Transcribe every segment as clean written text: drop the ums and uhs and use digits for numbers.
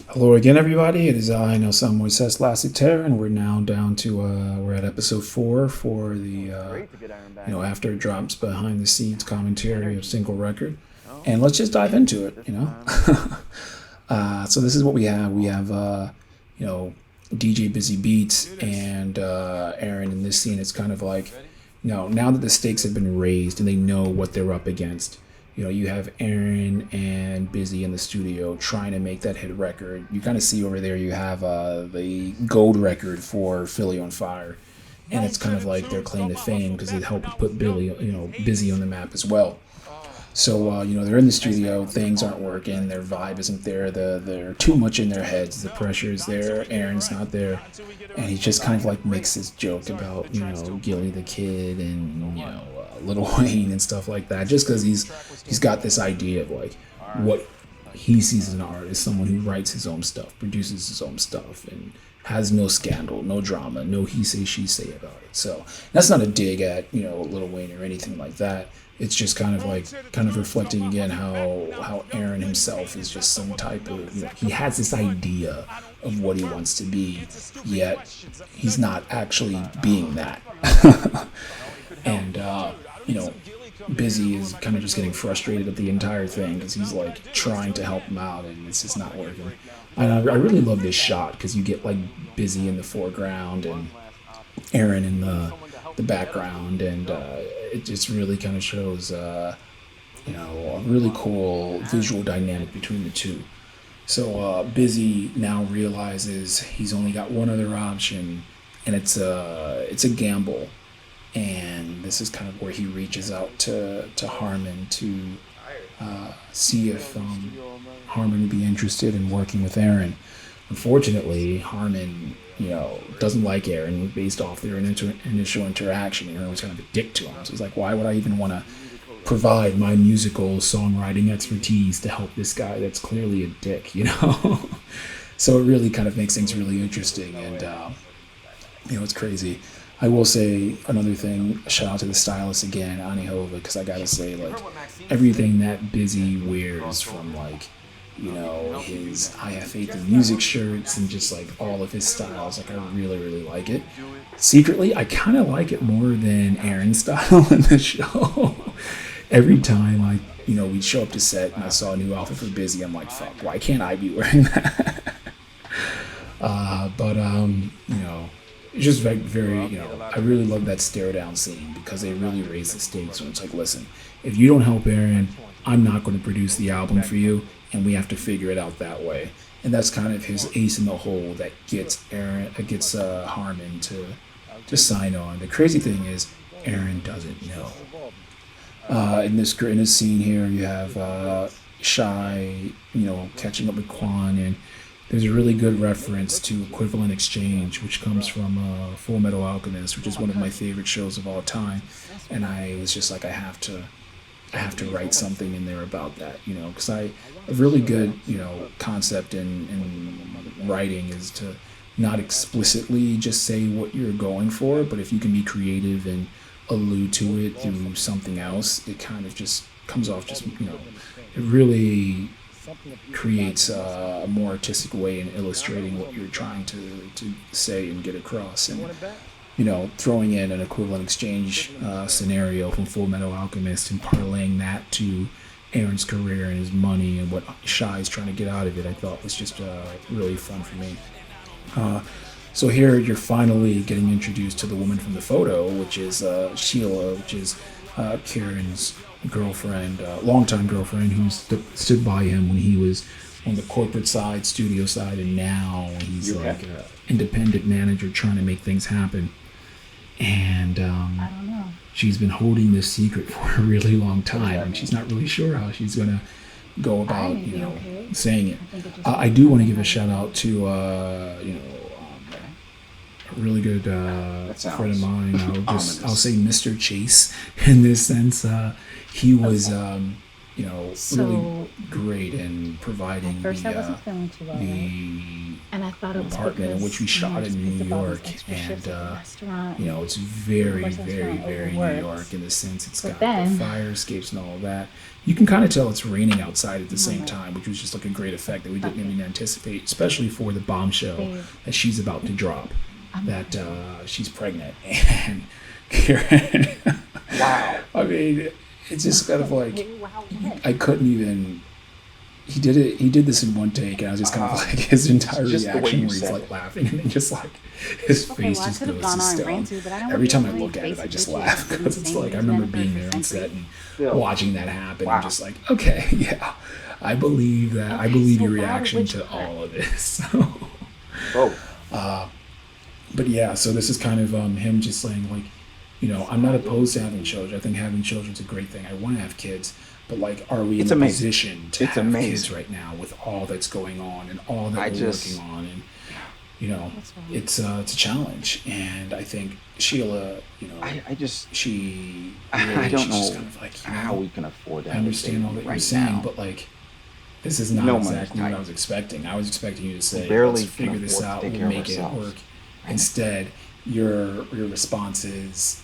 Hello again, everybody. It is I, Nelson Moses Lassiter, and we're now down to we're at episode 4 for the after it drops behind the scenes commentary of single record, and let's just dive into it. So this is what we have. We have DJ Busy Beats and Aaron in this scene. It's kind of like now that the stakes have been raised and they know what they're up against. You have Aaron and Busy in the studio trying to make that hit record. You kind of see over there you have the gold record for Philly on Fire, and it's kind of like their claim to fame because it helped put Busy on the map as well. So they're in the studio, things aren't working, their vibe isn't there, they're too much in their heads, the pressure is there, Aaron's not there, and he just kind of like makes this joke about Gilly the Kid and Lil Wayne and stuff like that, just because he's got this idea of like what he sees as an artist, someone who writes his own stuff, produces his own stuff, and has no scandal, no drama, no he say she say about it. So that's not a dig at Lil Wayne or anything like that. It's just kind of reflecting again how Aaron himself is just some type of he has this idea of what he wants to be, yet he's not actually being that. And Busy is kind of just getting frustrated at the entire thing because he's like trying to help him out and it's just not working. And I really love this shot because you get like Busy in the foreground and Aaron in the background, and it just really kind of shows a really cool visual dynamic between the two. So Busy now realizes he's only got one other option, and it's a gamble. And this is kind of where he reaches out to Harmon to see if Harmon would be interested in working with Aaron. Unfortunately, Harmon, doesn't like Aaron based off their initial interaction. Aaron was kind of a dick to him. So he's like, why would I even want to provide my musical songwriting expertise to help this guy that's clearly a dick, So it really kind of makes things really interesting. And, it's crazy. I will say another thing, shout out to the stylist again, Ani Hova, because I gotta say, like, everything that Busy wears from, like, his I Have Faith in Music shirts and just, like, all of his styles, like, I really, really like it. Secretly, I kind of like it more than Aaron's style in the show. Every time, we'd show up to set and I saw a new outfit for Busy, I'm like, fuck, why can't I be wearing that? It's just very, I really love that stare down scene because they really raise the stakes when it's like, listen, if you don't help Aaron, I'm not going to produce the album for you, and we have to figure it out that way. And that's kind of his ace in the hole that gets Harmon to sign on. The crazy thing is, Aaron doesn't know. In this scene here, you have Shy, catching up with Quan, and there's a really good reference to Equivalent Exchange, which comes from Full Metal Alchemist, which is one of my favorite shows of all time. And I was just like, I have to write something in there about that, because a really good, concept in writing is to not explicitly just say what you're going for, but if you can be creative and allude to it through something else, it kind of just comes off just, it really creates a more artistic way in illustrating what you're trying to say and get across. And throwing in an Equivalent Exchange scenario from Full Metal Alchemist and parlaying that to Aaron's career and his money and what Shy's trying to get out of it, I thought was just really fun for me. So here you're finally getting introduced to the woman from the photo, which is Sheila, which is Karen's girlfriend, longtime girlfriend, who stood by him when he was on the corporate side, studio side, and now he's like an independent manager trying to make things happen. And I don't know. She's been holding this secret for a really long time, and she's not really sure how she's gonna go about, saying it. I do want to give a shout out to, a really good friend of mine. I'll say Mr. Chase in this sense. He was, really great in providing first I wasn't feeling too well, and I apartment in which we shot in New York, and it's very, very, very New York in the sense it's got the fire escapes and all of that. You can kind of tell it's raining outside at the same time, which was just like a great effect that we didn't even anticipate, especially for the bombshell that she's about to drop, that she's pregnant. And Karen, Wow. I mean, it's just kind of like, I couldn't even. He did this in one take, and I was just kind of like, his entire reaction where he's like laughing, and then just like his face just goes to stone. Every time I look at it, I just laugh, because it's like, I remember being there on set and watching that happen, and just like, okay, yeah, I believe that. I believe your reaction to all of this. But yeah, so this is kind of him just saying, like, I'm not opposed to having children. I think having children is a great thing. I want to have kids. But like, are we in a position to have kids right now with all that's going on and all that we're working on? And it's a challenge. And I think Sheila, I don't she's know just kind of like, how we can afford that. I understand all that you're saying, but like, this is not exactly what I was expecting. I was expecting you to say, let's figure this out, we'll make it work. Instead, your response is,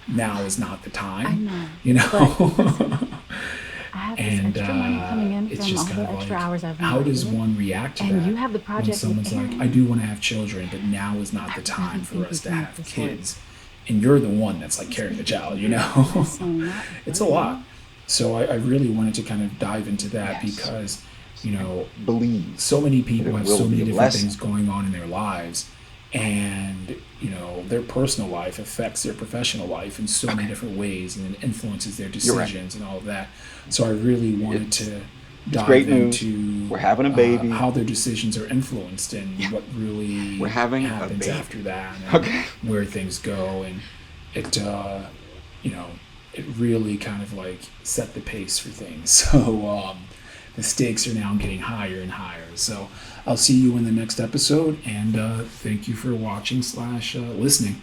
now is not the time. And it's just kind of like, how does one react to that when someone's like, I do want to have children, but now is not the time for us to have kids, and you're the one that's like carrying the child, It's a lot. So I really wanted to kind of dive into that because, believe so many people have so many different things going on in their lives, and their personal life affects their professional life in so many different ways, and it influences their decisions and all of that. So I really wanted to dive into we're having a baby, how their decisions are influenced, and what really happens after that, and where things go, and it it really kind of like set the pace for things. So the stakes are now getting higher and higher. So I'll see you in the next episode, and thank you for watching / listening.